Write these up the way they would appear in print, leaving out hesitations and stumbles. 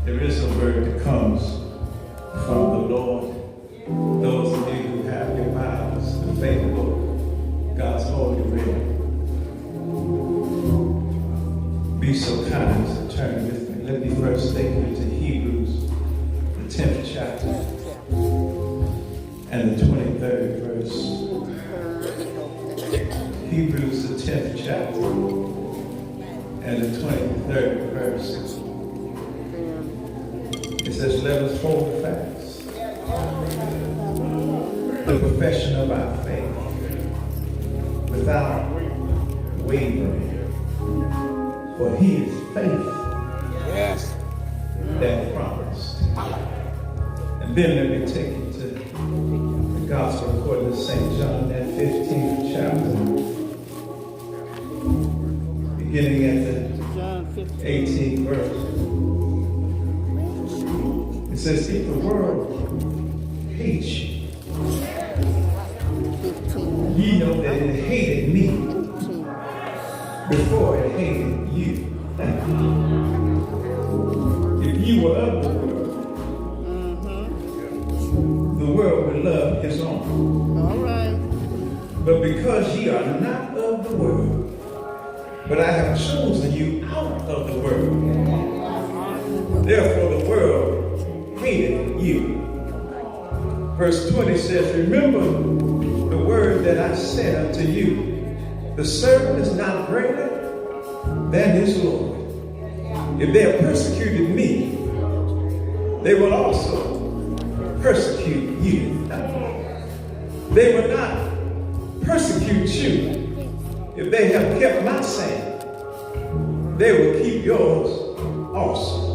There is a word that comes from the Lord. Those of you who have your Bibles, the faithful, God's holy word, be so kind as to turn with me. Let me first take you to Hebrews, the 10th chapter, and the 23rd verse. Hebrews, the 10th chapter, and the 23rd verse. It says, let us hold fast the profession of our faith without wavering. For he is faithful that promised. And then let me take you to the Gospel according to St. John, that 15th chapter, beginning at the 18th verse. It says, if the world hates you, ye know that it hated me before it hated you. If you were of the world would love his own. All right. But because ye are not of the world, but I have chosen you out of the world, therefore the world hated you. Verse 20 says, remember the word that I said unto you, the servant is not greater than his Lord. If they have persecuted me, they will also persecute you. They will not persecute you if they have kept my saying. They will keep yours also.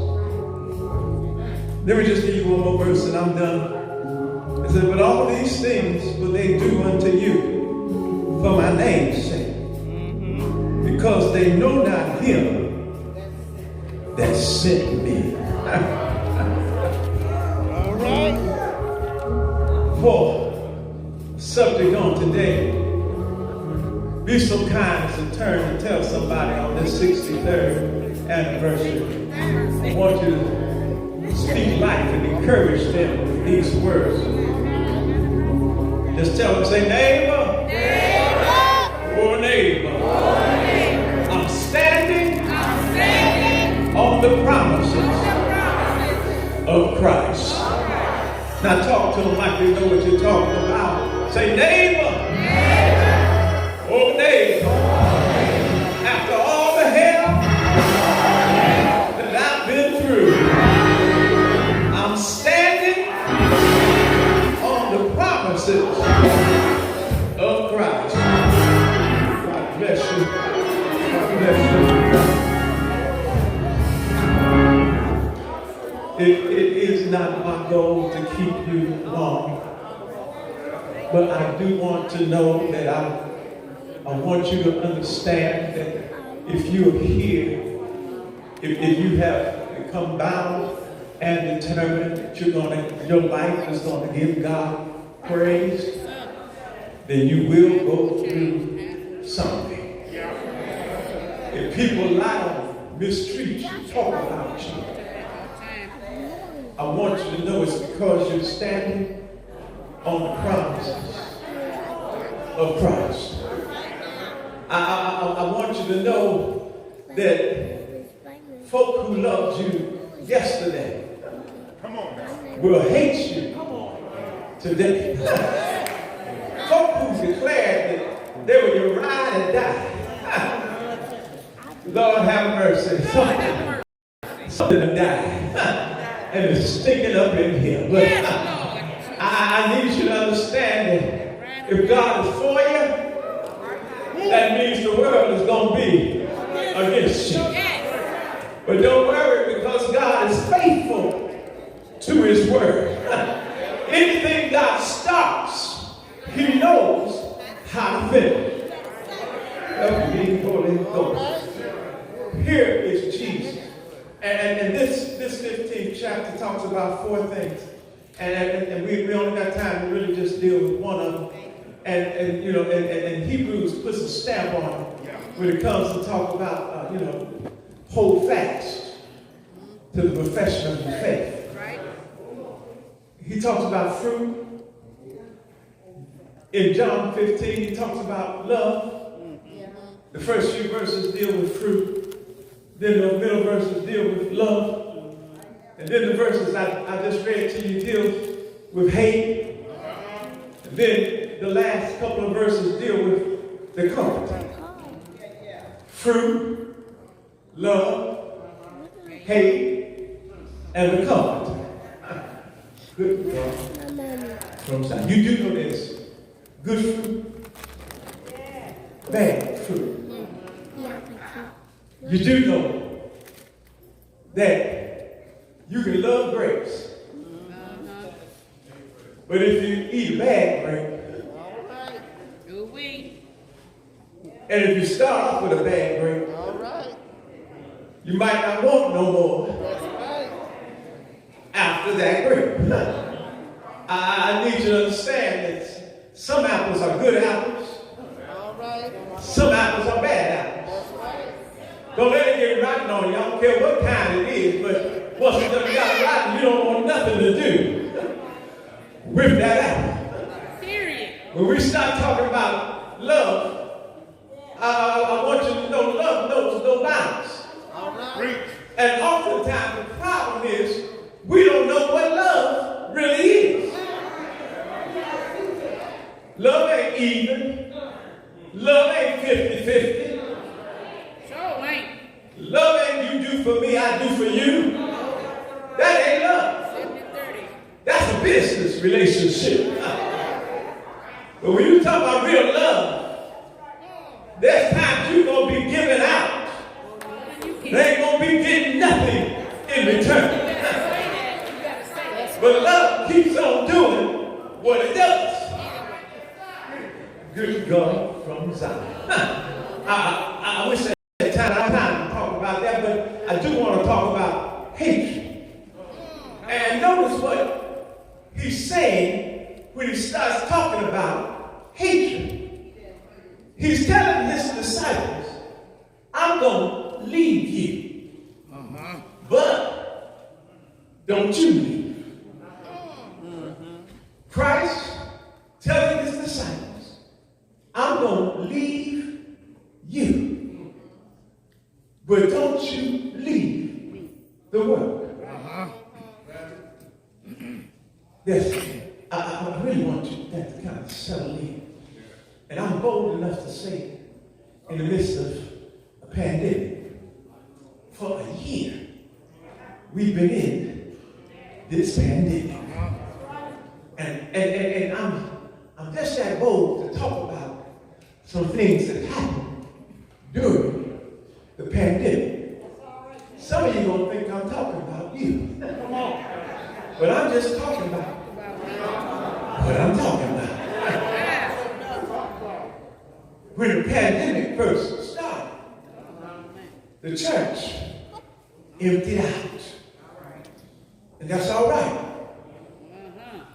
Let me just give you one more verse and I'm done. It says, but all these things will they do unto you for my name's sake, because they know not him that sent me. All right. For subject on today, be so kind as to turn and tell somebody on this 63rd anniversary. I want you to speak life and encourage them with these words. Just tell them, say, neighbor, or neighbor, I'm standing on the promises of Christ. Now talk to them like they know what you're talking about. Say, neighbor, oh neighbor, after all the hell that I've been through, I'm standing on the promises of Christ. God bless you. God bless you. It is not my goal to keep you long, but I do want to know that I want you to understand that if you're here, if you have become bound and determined that your life is going to give God praise, then you will go through something. If people lie on you, mistreat you, talk about you, I want you to know it's because you're standing on the promises of Christ. I want you to know that folk who loved you yesterday will hate you today. Folk who declared that they were your ride or die. Lord have mercy. Something to die. And it's stinking up in here. But I need you to understand that if God is for you, that means the world is going to be against you. But don't worry, because God is faithful to his word. Anything God starts, he knows how to finish. Help me, Holy Ghost. Here is Jesus. And this 15th chapter talks about four things. And we only got time to really just deal with one of them. And Hebrews puts a stamp on it when it comes to talk about, hold fast to the profession of your faith. He talks about fruit. In John 15, he talks about love. The first few verses deal with fruit. Then the middle verses deal with love. And then the verses I just read to you deal with hate. And then the last couple of verses deal with the comfort. Fruit, love, hate, and the comfort. Good God. From side. You do know this. Good fruit, bad fruit. You do know that you can love grapes, but if you eat a bad grape, and if you start off with a bad grape, you might not want no more after that grape. I need you to understand that some apples are good apples, some apples are bad apples. Don't let it get rotten on you. I don't care what kind it is, but once it done got rotten, you don't want nothing to do with that apple. When we start talking about love, I want you to know love knows no bounds. And oftentimes the problem is we don't know what love really is. Love ain't even. Love ain't 50-50. Love ain't you do for me, I do for you. That ain't love. That's a business relationship. But when you talk about real love, there's times you're going to be giving out. They ain't going to be getting nothing in return. But love keeps on doing what it does. Good God from Zion. I wish I had time to talk about that, but I do want to talk about hatred. And notice what he's saying when he starts talking about hatred. He's telling his disciples, I'm going to leave you, but don't you leave. Christ telling his disciples, I'm going to leave you, but don't you leave the work. Yes, I really want you that to kind of settle in. And I'm bold enough to say, in the midst of a pandemic, for a year, we've been in this pandemic. And I'm just that bold to talk about some things that happened during the pandemic. Some of you don't think I'm talking about you. But I'm just talking about what I'm talking about. When the pandemic first started, the church emptied out. And that's all right.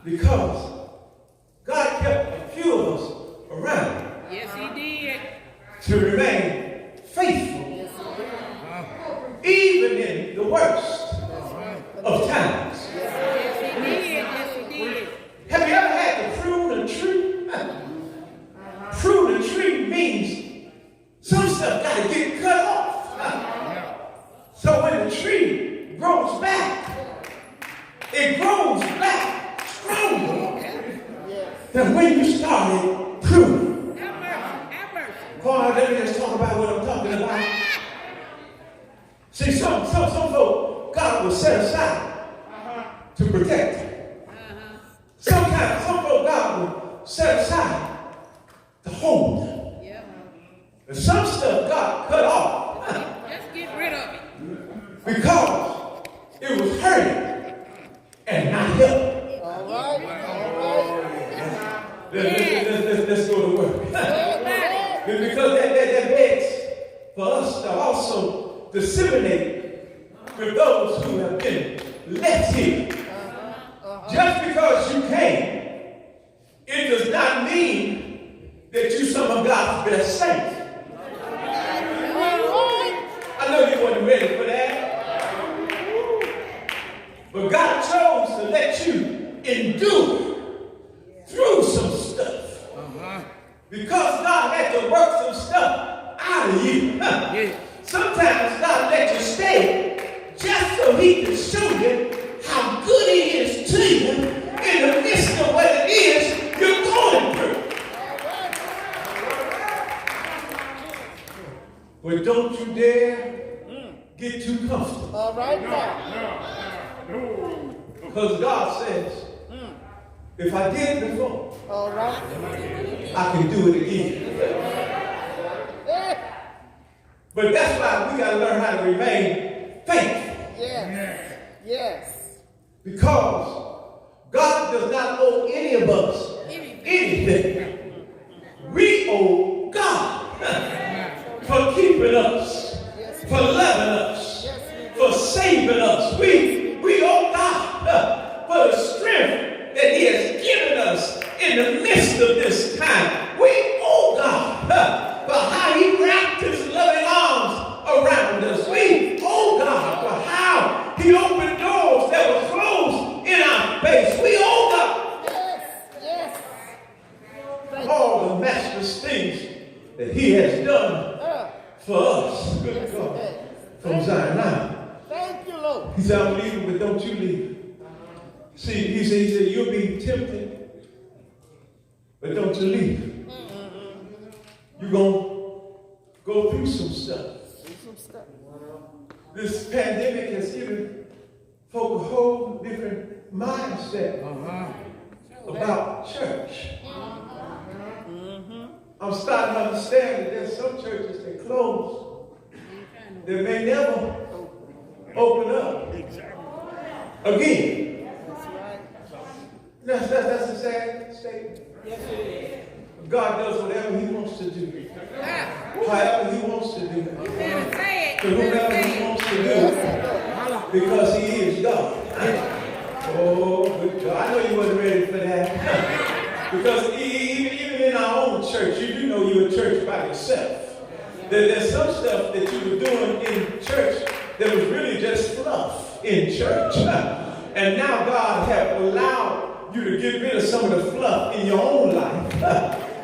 Because God kept a few of us around. Yes, he did. To remain faithful. Even in the worst of times. Yes, he did. Yes, he did. Have you ever had to prune a tree? Prune a tree means some stuff got to get cut off. So when the tree grows back, it grows back stronger than when you started pruning. Have mercy. Boy, let me just talk about what I'm talking about. See, some folk God will set aside to protect them. Sometimes some folk God will set aside to hold them. And some stuff God cut off. Just get rid of it. Because it was hurting and not helping. Let's go to work. Because that begs for us to also disseminate with those who have been left here. Just because you came, it does not mean that you're some of God's best saints. I know you wasn't ready for that. But God chose to let you endure through some stuff. Because God had to work some stuff out of you. Sometimes God let you stay just so he can show you how good he is to you in the midst of what it is you're going through. But don't you dare get too comfortable. All right now. Because God says, if I did it before, All right. I can do it again. But that's why we got to learn how to remain faithful. Yes. Yes. Because God does not owe any of us anything. We owe God for keeping us, for loving us, for saving us. We owe God for the strength that he has given us in the midst of this time. We owe God for how he wrapped his loving arms around us. We owe God for how he opened doors that were closed in our face. We owe God Yes. all the matchless things that he has done for us. Good God. From Zion. Now, Thank you, Lord. he said, I'm leaving, but don't you leave. See, he said, you'll be tempted, but don't you leave. You're going to go through some stuff. This pandemic has given folk a whole different mindset about church. I'm starting to understand that there's some churches that close that may never open up again. That's a sad statement. God does whatever he wants to do. However he wants to do it. To whomever he wants to do it. Because he is God. Oh, good God. I know you wasn't ready for that. Because even in our own church, you do know you're a church by yourself. There's some stuff that you were doing in church that was really just fluff in church. And now God has allowed you to get rid of some of the fluff in your own life.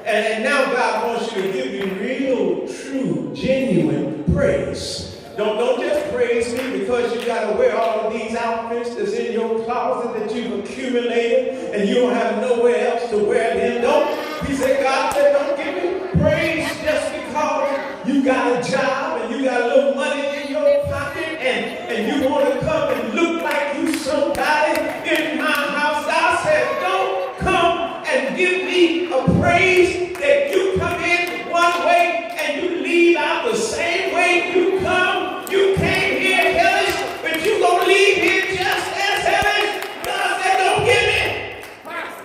And now God wants you to give you real, true, genuine praise. Don't just praise me because you got to wear all of these outfits that's in your closet that you've accumulated and you don't have nowhere else to wear them. Don't. He said, God said, don't give me praise just because you got a job and you got a little money in your pocket and you want to come and look like you somebody in my house. God said, don't come and give me a praise that you come in one way and you leave out the same way you come. You came here hellish, but you gonna leave here just as hellish. God said, don't give me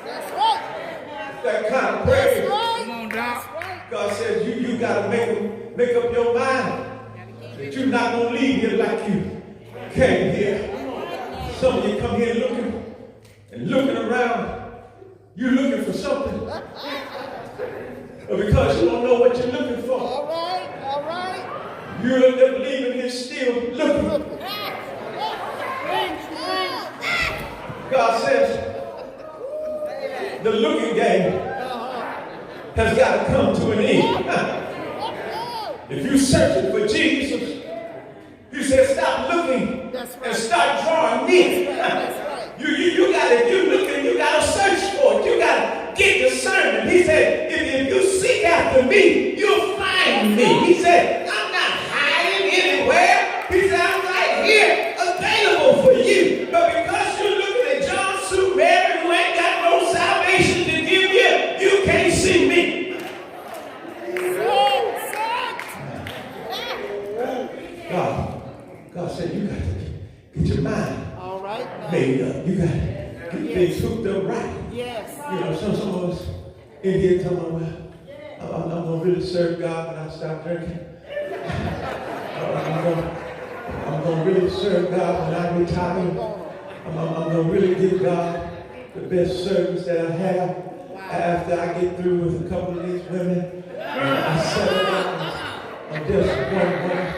That's right. that kind of praise. Come on, Doc. God says you gotta make up your mind that you're not gonna leave here like you came here. Some of you come here looking around. You're looking for something. But because you don't know what you're looking for, All right. you're leaving here still looking. God says the looking game has got to come to an end. If you're searching for Jesus, he said stop looking and start drawing near. You gotta search for it. You gotta get discernment. He said, if you seek after me, you'll find me. He said, I'm not hiding anywhere. He said, I'm right here available for you. But because you're looking at John Sue Mary, who ain't got no salvation to give you, you can't see me. God said, you got to get your mind made up. You got to get things hooked up right. Yes. You know, some of us in here talking about, well, I'm going to really serve God when I stop drinking. I'm going to really serve God when I retire. I'm going to really give God the best service that I have after I get through with a couple of these women. I settle down. I'm just one woman.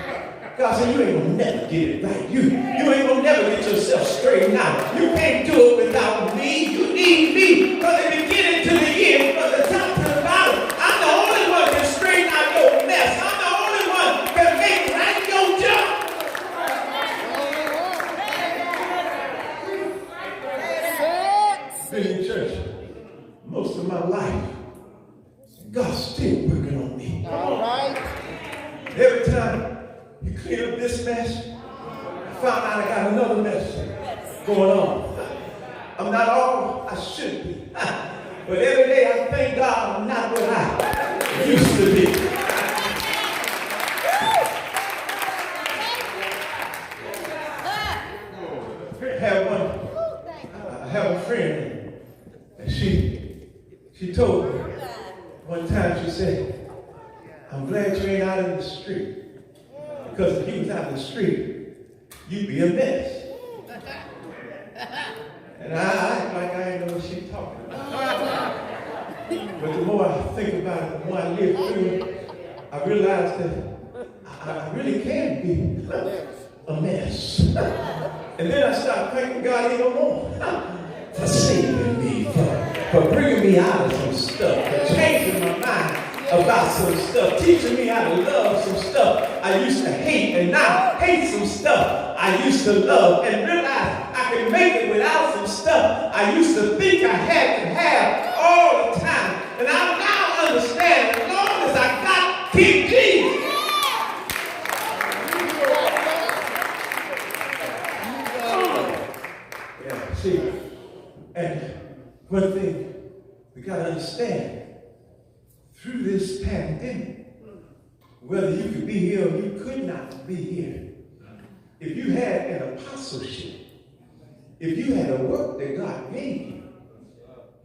God said, you ain't going to never get it right. You ain't going to never get yourself straight. straighten out. You can't do it without me. You need me from the beginning to the end, from the top to the bottom. I'm the only one that can straighten out your mess. I'm the only one that can make right your job. Been in church most of my life. God's still working on me. All right. Every time you clean up this mess, I found out I got another mess going on. I'm not all I should be. But every day I thank God I'm not what I used to be. I have a friend, and she told me one time, she said, I'm glad you ain't out in the street. Because if you was out in the street, you'd be a mess. And I act like I ain't know what she's talking about. But the more I think about it, the more I live through it, I realize that I really can be a mess. And then I start thanking God even more for saving me, for bringing me out of some stuff, for changing my mind about some stuff, teaching me how to love some stuff I used to hate, and now hate some stuff I used to love, and realize I can make it without some stuff I used to think I had to have all the time. And I now understand, as long as I got King Jesus, see, and one thing we got to understand, through this pandemic, whether you could be here or you could not be here, if you had an apostleship, if you had a work that God gave you,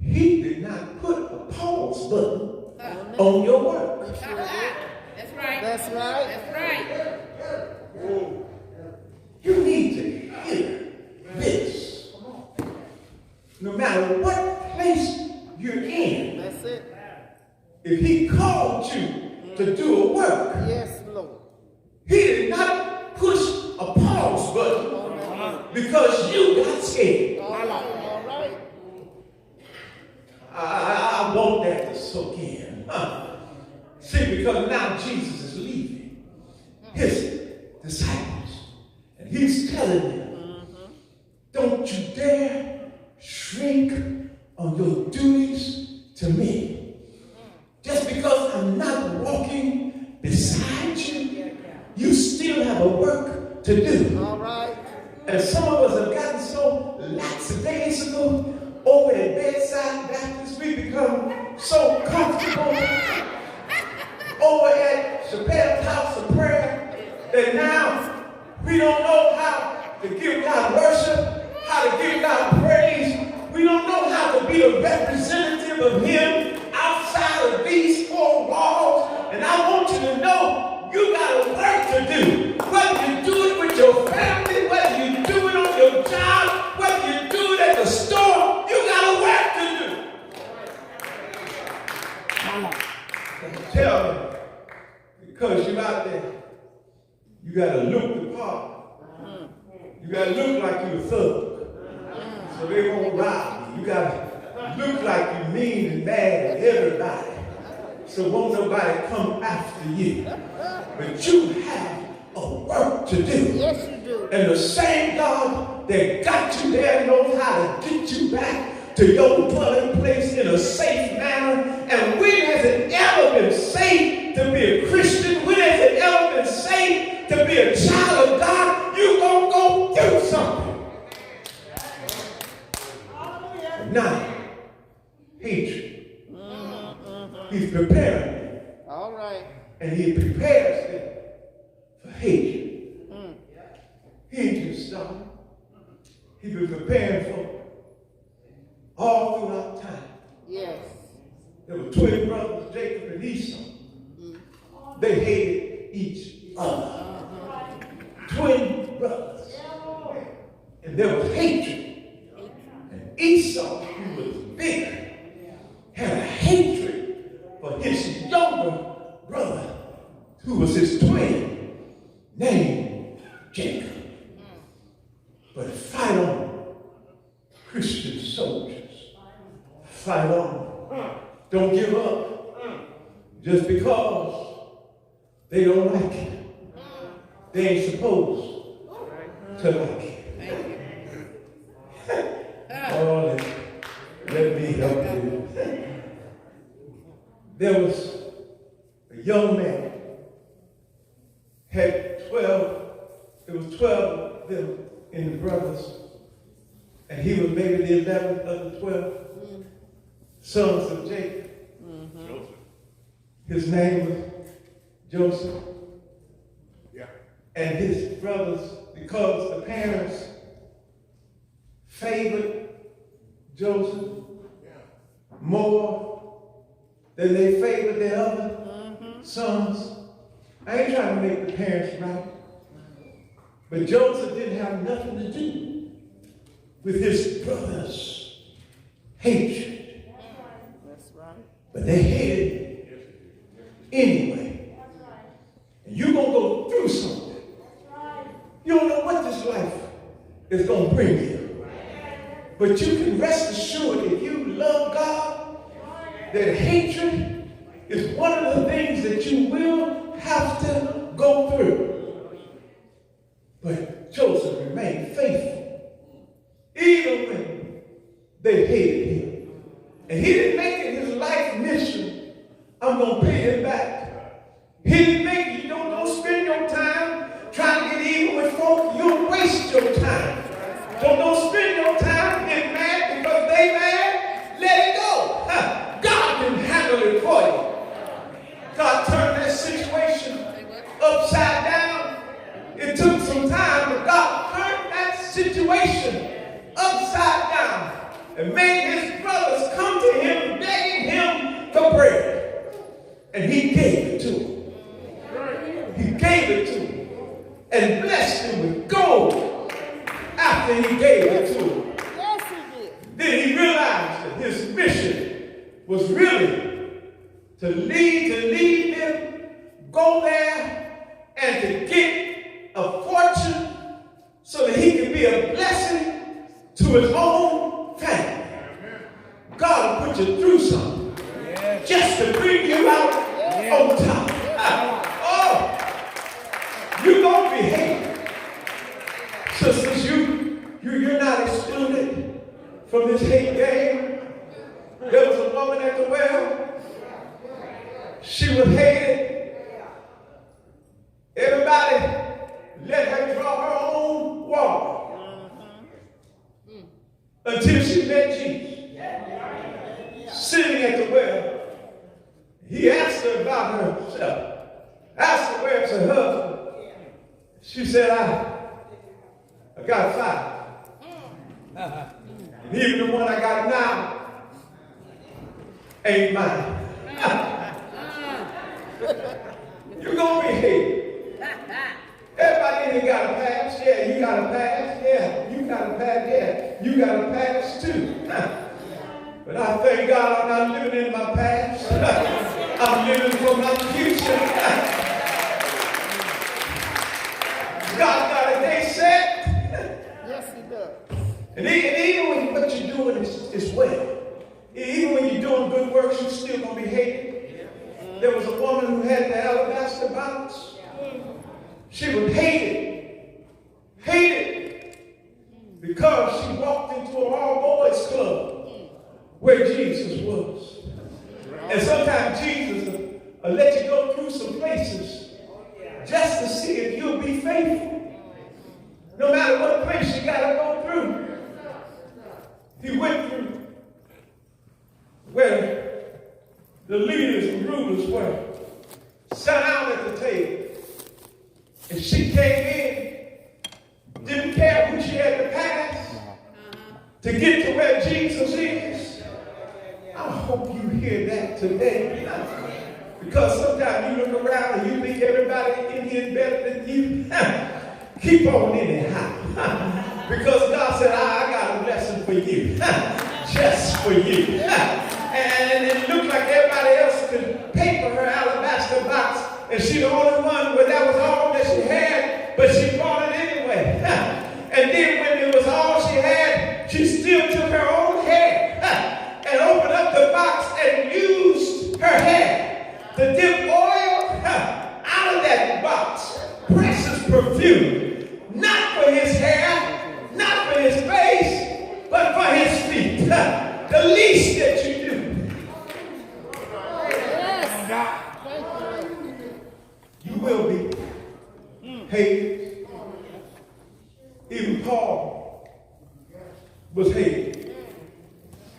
He did not put a pause button on your work. That's right. That's right. That's right. You need to hear this. No matter what place you're in, That's it. if He called you to do a work, Yes, Lord. He did not push a pause button because you got scared. All right. All right. I want that to soak in. See, because now Jesus is leaving His disciples, and He's telling them, don't you dare shrink on your duties to me. Just because I'm not walking beside you, you still have a work to do. All right. And some of us have gotten so lackadaisical over at Bedside Baptist, we become so comfortable over at Chappelle's House of Prayer that now we don't know how to give God worship, how to give God praise. We don't know how to be a representative of Him outside of these four walls. And I want you to know you got a work to do. Whether you do it with your family, whether you do it on your job, whether you do it at the store, you got a work to do. Tell me, because you're out there, you got to look the part. You got to look like you're a thug, so they won't rob you. You got to look like you're mean and mad at everybody, so won't nobody come after you. But you have a work to do. Yes, you do. And the same God that got you there knows how to get you back to your dwelling place in a safe manner. And when has it ever been safe to be a Christian? When has it ever been safe to be a child of God? You're going to go through something. Now, hatred. He's preparing them. All right. And He prepares them for hatred. He ain't just started. He's been preparing for it all throughout time. Yes. There were twin brothers, Jacob and Esau. They hated each other. Twin brothers. And there was hatred. And Esau, who was bigger, had a hatred for his younger brother, who was his twin, named Jacob. But fight on Christian soldiers. Fight on. Don't give up. Just because they don't like it. They ain't supposed to like it. Oh, let me help you. There was a young man, had 12, there was 12 of them in the brothers, and he was maybe the 11th of the 12 sons of Jacob. His name was Joseph. And his brothers, because the parents favored Joseph more than they favored their other sons. I ain't trying to make the parents right, but Joseph didn't have nothing to do with his brothers' hatred. That's right. But they hated him anyway. And you're going to go through something. You don't know what this life is going to bring you. But you can rest assured if you love God, that hatred is one of the things that you will have to go through. But Joseph remained faithful, even when they hated him. And he didn't make it his life mission, I'm going to pay him back. He didn't make it, you don't spend your time trying to get even with folk. You'll waste your time. Don't spend your time getting mad because they mad. Let it go. God can handle it for you. God turned that situation upside down. It took some time, but God turned that situation upside down and made his brothers come to him, begging him for bread. And he gave it to them. He gave it to them and blessed them with gold after he gave it to them. Yes, he did. Then he realized that his mission was really to lead them, go there, and to get a fortune so that he could be a blessing to his own family. God will put you through something just to bring you out on top. You're going to be hated. Sisters, you're not excluded from this hate game. There was a woman at the well. She was hated. Everybody let her draw her own water until she met Jesus. Sitting at the well, he asked her about herself. Asked her where's her husband. She said, I got 5. And even the one I got now ain't mine. You're going to be hated. Everybody in here got a past. Yeah, you got a past. Yeah, you got a past. Yeah, you got a past too. But I thank God I'm not living in my past. I'm living for my future. God got a day set. Yes, he does. And even when what you're doing is well, even when you're doing good works, you're still going to be hated. There was a woman who had the alabaster box. She was hated because she walked into an all-boys club where Jesus was. And sometimes Jesus will let you go through some places just to see if you'll be faithful. No matter what place you got to go through. He went through where the leaders and rulers were. Sat down at the table. And she came in, didn't care who she had to pass to get to where Jesus is. I hope you hear that today. Because sometimes you look around and you think everybody in here is better than you. Keep on anyhow. Because God said, I got a blessing for you. Just for you. And it looked like everybody else could pay for her alabaster box. And she the only one where that was all that she had. But she brought it anyway. And then when it was all she had, she still took her was hated.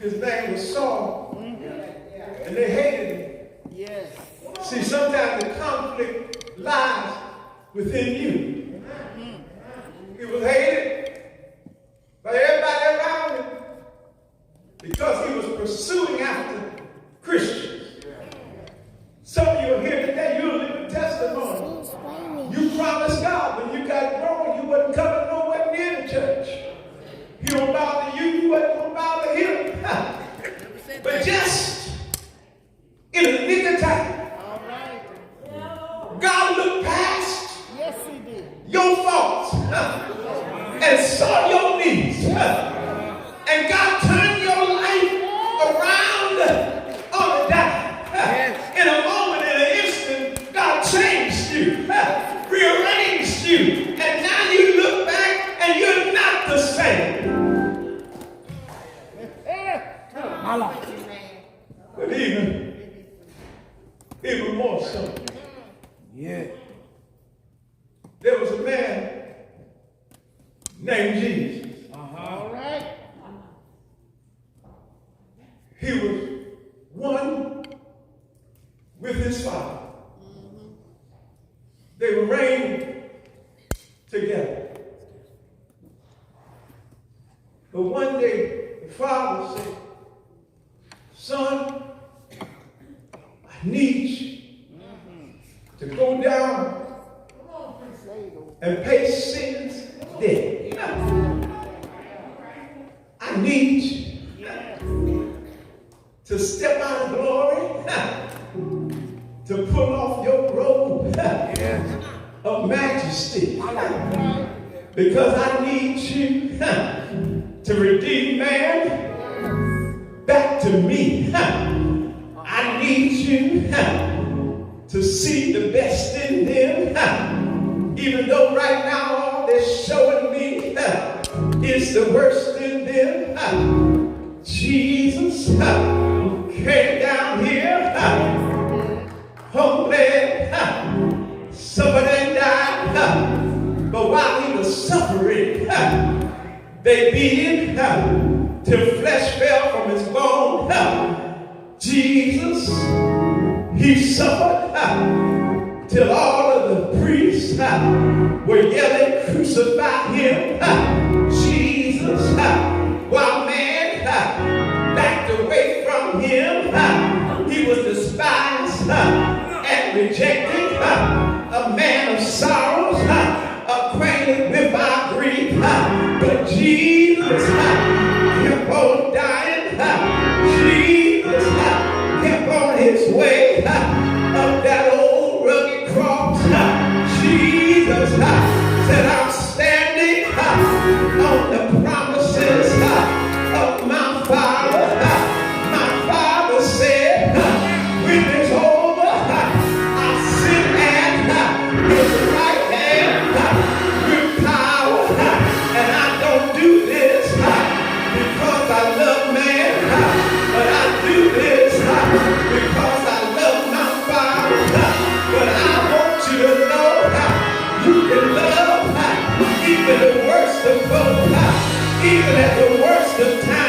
His name was Saul, and they hated him. Yes. See, sometimes the conflict lies within you. He was hated by everybody around him because he was pursuing after Christians. Some of you are here today, you'll live a testimony. You promised God when you got grown, you wasn't coming nowhere near the church. He don't bother you, you wasn't going to bother him. But just in the nick of time, All right. God looked past Yes, he did. your faults and saw your needs. And God turned your life around on a dime. In a moment, in an instant, God changed you, rearranged you, and now you look back and you're not the same. But even more so. Yeah. There was a man named Jesus. All right. He was one with his Father. They were reigned together. But one day, the Father said, "Son, I need you to go down and pay sin's debt. I need you to step out of glory, to pull off your robe of majesty, because I need you to redeem man back to me. I need you to see the best in them, even though right now all they're showing me is the worst in them. Jesus came down here, humble, suffered and died, but while he was suffering, they beat him till flesh fell from his bone. Jesus, he suffered till all of the priests were yelling, "Crucify him." Jesus, while man backed away from him, he was despised and rejected, a man of sorrows, acquainted with our grief. But Jesus kept on dying. Jesus kept on his way up that old rugged cross. Jesus said, "I'm standing on the promises of my Father." My Father said, when it's over, I'll sit at his right hand with power. And I don't do this because I love man, but I do this because I love my Father. But I want you to know you can love even the worst of both, even at the worst of times.